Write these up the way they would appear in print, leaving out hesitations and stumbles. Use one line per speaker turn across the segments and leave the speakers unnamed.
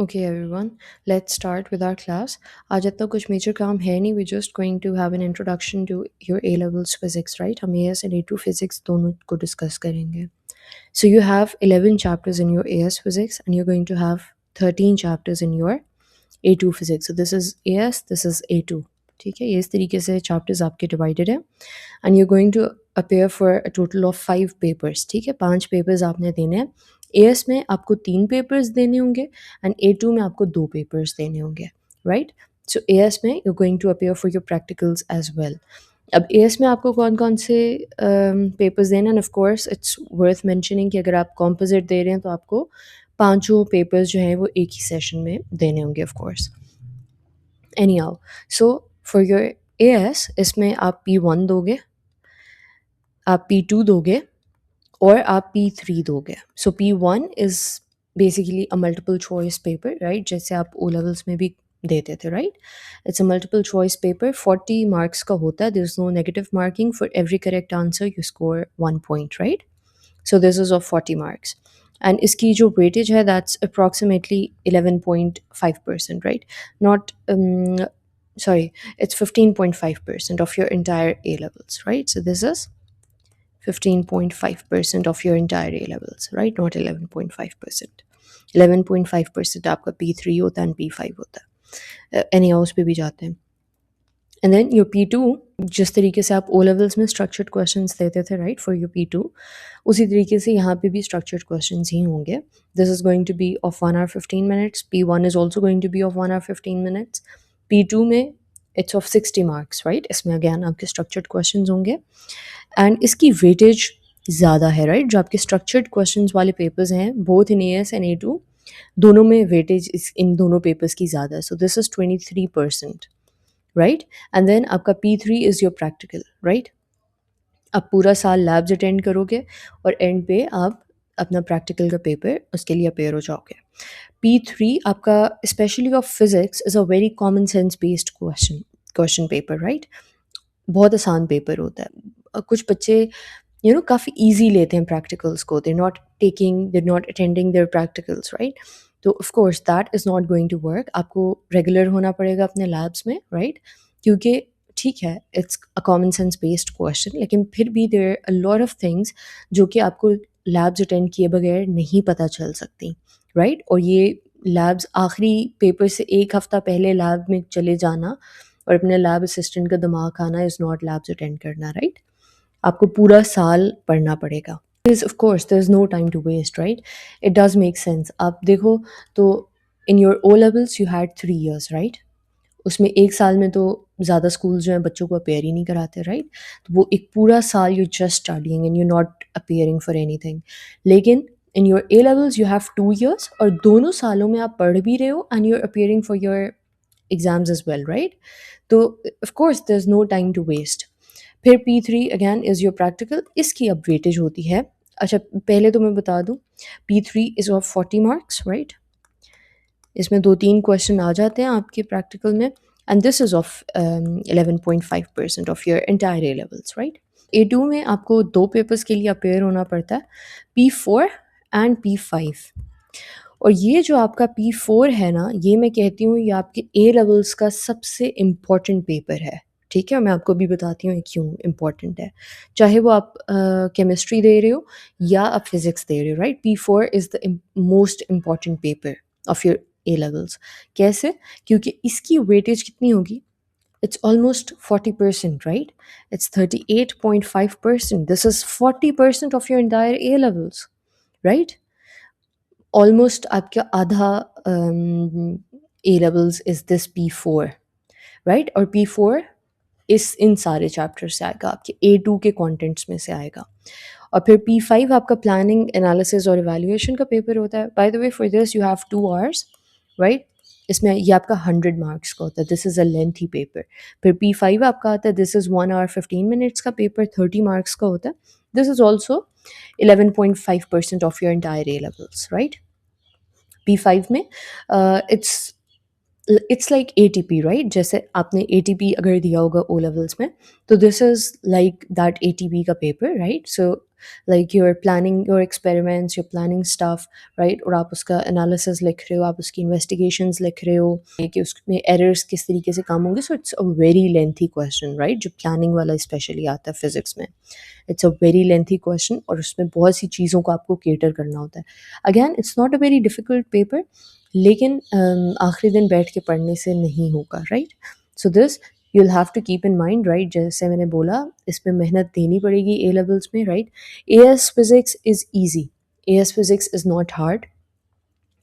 Okay, everyone, let's start with our class. आज इतना कुछ मेजर काम है नहीं. We're just going to have an introduction to your A levels physics, right? हम AS and A2 physics दोनों को discuss करेंगे. So you have 11 chapters in your AS physics and you're going to have 13 chapters in your A2 physics. So this is AS, this is A2. ठीक है, ये इस तरीके से chapters आपके divided हैं and you're going to appear for a total of 5 papers. ठीक है, 5 papers आपने देने हैं. AS में आपको 3 papers देने होंगे and A2 में आपको 2 papers देने होंगे, right? So AS में you're going to appear for your practicals as well. अब AS में आपको कौन कौन से पेपर्स देना, end of course it's worth mentioning कि अगर आप कॉम्पोजिट दे रहे हैं तो आपको पांचों पेपर्स जो हैं वो एक ही सेशन में देने होंगे of course. Any how, so for your AS इसमें आप P1 दोगे, आप P2 दोगे और आप P3 दोगे. So P1 is basically a multiple choice paper, right, जैसे आप ओ लेवल्स में भी देते थे, right. It's a multiple choice paper, 40 marks का होता है. There is no negative marking. For every correct answer you score 1 point, right. So this is of 40 marks and इसकी जो वेटेज है that's approximately 11.5%, right. Not sorry, it's 15.5% of your entire A levels, right? So this is 15.5% of your entire A levels, right? Not 11.5%. 11.5% आपका P3 होता है and P5 होता है. Any house पे भी जाते हैं. And then your P2, जिस तरीके से आप O levels में structured questions देते थे, right, for your P2, उसी तरीके से यहाँ पे भी structured questions ही होंगे. This is going to be of 1 hour 15 minutes. P1 is also going to be of 1 hour 15 minutes. P2 में it's of 60 marks, right? इसमें again आपके structured questions होंगे. एंड इसकी वेटेज ज़्यादा है, राइट. जो आपके स्ट्रक्चर्ड क्वेश्चंस वाले पेपर्स हैं both in AS and A2, दोनों में वेटेज इन दोनों पेपर्स की ज़्यादा है. So this is 23%, right. And then आपका P3 is your practical, right. आप पूरा साल लैब्स अटेंड करोगे और एंड पे आप अपना प्रैक्टिकल का पेपर उसके लिए अपेयर हो जाओगे. P3 आपका specially of physics is a very common sense based question paper, right. बहुत आसान पेपर होता है. कुछ बच्चे काफ़ी ईजी लेते हैं प्रैक्टिकल्स को. They not attending their practicals, right. तो of course that is not going to work. आपको रेगुलर होना पड़ेगा अपने लैब्स में, राइट. क्योंकि ठीक है it's a common sense based question, लेकिन फिर भी there a lot of things जो कि आपको लैब्स अटेंड किए बगैर नहीं पता चल सकती, राइट. और ये लैब्स आखिरी पेपर से एक हफ्ता पहले लैब में चले जाना और अपने लैब असिस्टेंट का दिमाग खाना इज़ नॉट लैब्स अटेंड करना, राइट. आपको पूरा साल पढ़ना पड़ेगा. Of course there is no time to waste, right. It does make sense. आप देखो तो in your O levels you had 3 years, right. उसमें एक साल में तो ज़्यादा स्कूल जो हैं बच्चों को अपेयर ही नहीं कराते, राइट. तो वो एक पूरा साल you just studying and you not appearing for anything. लेकिन in your A levels you have 2 years और दोनों सालों में आप पढ़ भी रहे हो and you are appearing for your exams as well, right. तो of course there is no time to waste. फिर P3 again is your practical. इसकी अब वेटेज होती है. अच्छा पहले तो मैं बता दूँ, P3 is of 40 marks, right. इसमें 2-3 क्वेश्चन आ जाते हैं आपके प्रैक्टिकल में and this is of 11.5% of your entire A levels, right. A2 में आपको 2 पेपर्स के लिए अपेयर होना पड़ता है, P4 एंड P5. और ये जो आपका P4 है ना, ये मैं कहती हूँ ये आपके ए लेवल्स का सबसे इम्पॉर्टेंट पेपर है, ठीक है. मैं आपको भी बताती हूँ ये क्यों इम्पॉर्टेंट है. चाहे वो आप केमिस्ट्री दे रहे हो या आप फिजिक्स दे रहे हो, right. P4 is the most important paper of your A levels. कैसे? क्योंकि इसकी वेटेज कितनी होगी? It's almost 40%, right? It's 38.5%. This is 40% of your entire A levels, right? Almost आपका आधा A levels is this P4, right? और P4 इन सारे chapter से आएगा, आपके A2 के कंटेंट्स में से आएगा. और फिर P5 आपका प्लानिंग एनालिसिस और इवैल्यूएशन का पेपर होता है. By the way for this you have 2 hours, right. इसमें ये आपका 100 मार्क्स का होता है. This is a lengthy paper. फिर P5 आपका आता है, दिस इज़ 1 hour 15 minutes का पेपर, 30 मार्क्स का होता है. This is also 11.5% of your entire A levels, right. P5 में इट्स लाइक ATP, राइट. जैसे आपने ATP अगर दिया होगा ओ लेवल्स में, तो this is like that ATP का paper, right. So like you are planning your experiments, you are planning stuff, right, और आप उसका एनालिसिस लिख रहे हो, आप उसकी इन्वेस्टिगेशंस लिख रहे हो कि उसमें एरर्स किस तरीके से कम होंगे. So it's a very lengthy question, right, जो प्लानिंग वाला स्पेशली आता है फिजिक्स में. It's a very lengthy question और उसमें बहुत सी चीज़ों को आपको केटर करना होता है. Again it's not a very difficult paper, लेकिन आखिरी दिन बैठ के पढ़ने से नहीं होगा, right. So this you'll have to keep in mind, right, जैसे मैंने बोला इसमें मेहनत देनी पड़ेगी ए लेवल्स में, right. AS physics is easy, AS physics is not hard.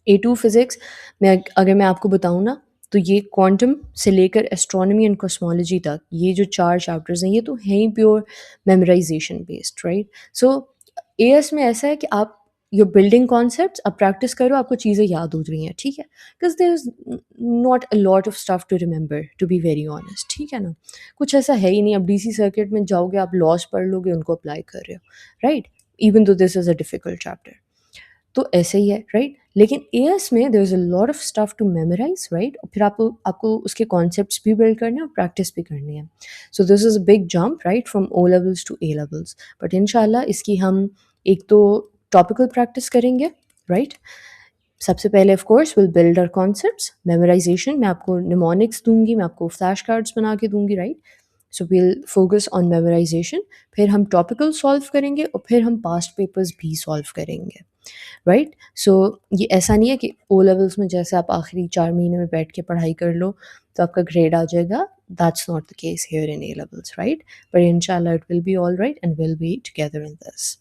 A2 physics में अगर मैं आपको बताऊँ ना, तो ये क्वांटम से लेकर एस्ट्रोनॉमी एंड कॉस्मोलॉजी तक ये जो 4 चैप्टर्स हैं ये तो हैं ही प्योर मेमोराइजेशन बेस्ड, राइट. सो एएस में ऐसा है कि आप you're बिल्डिंग कॉन्सेप्ट्स, आप प्रैक्टिस करो, आपको चीज़ें याद हो रही हैं, ठीक है. Because there is not a lot of stuff to remember, to be very honest, ठीक है ना. कुछ ऐसा है ही नहीं. अब डीसी सर्किट में जाओगे, आप लॉस पढ़ लोगे, उनको अप्लाई कर रहे हो, right, even though this is a difficult chapter. तो ऐसे ही है, राइट. लेकिन एएस में there is a lot of stuff to memorise, right, और फिर आपको आपको उसके कॉन्सेप्ट्स भी बिल्ड करने हैं और प्रैक्टिस भी करनी है. So this is a big jump, right, from O levels to A levels. But इंशाल्लाह इसकी हम एक तो टॉपिकल प्रैक्टिस करेंगे, राइट. सबसे पहले of course will build our concepts. Memorisation मैं आपको निमोनिक्स दूंगी, मैं आपको फ्लैश कार्ड्स बना के दूंगी, right. So will focus on memorisation. फिर हम टॉपिकल सॉल्व करेंगे और फिर हम पास्ट पेपर्स भी सॉल्व करेंगे, राइट. सो ये ऐसा नहीं है कि ओ लेवल्स में जैसे आप आखिरी 4 महीने में बैठ के पढ़ाई कर लो तो आपका ग्रेड आ जाएगा. That's not the case here in A levels, right. But इंशाल्लाह it will be all right and will be together in this.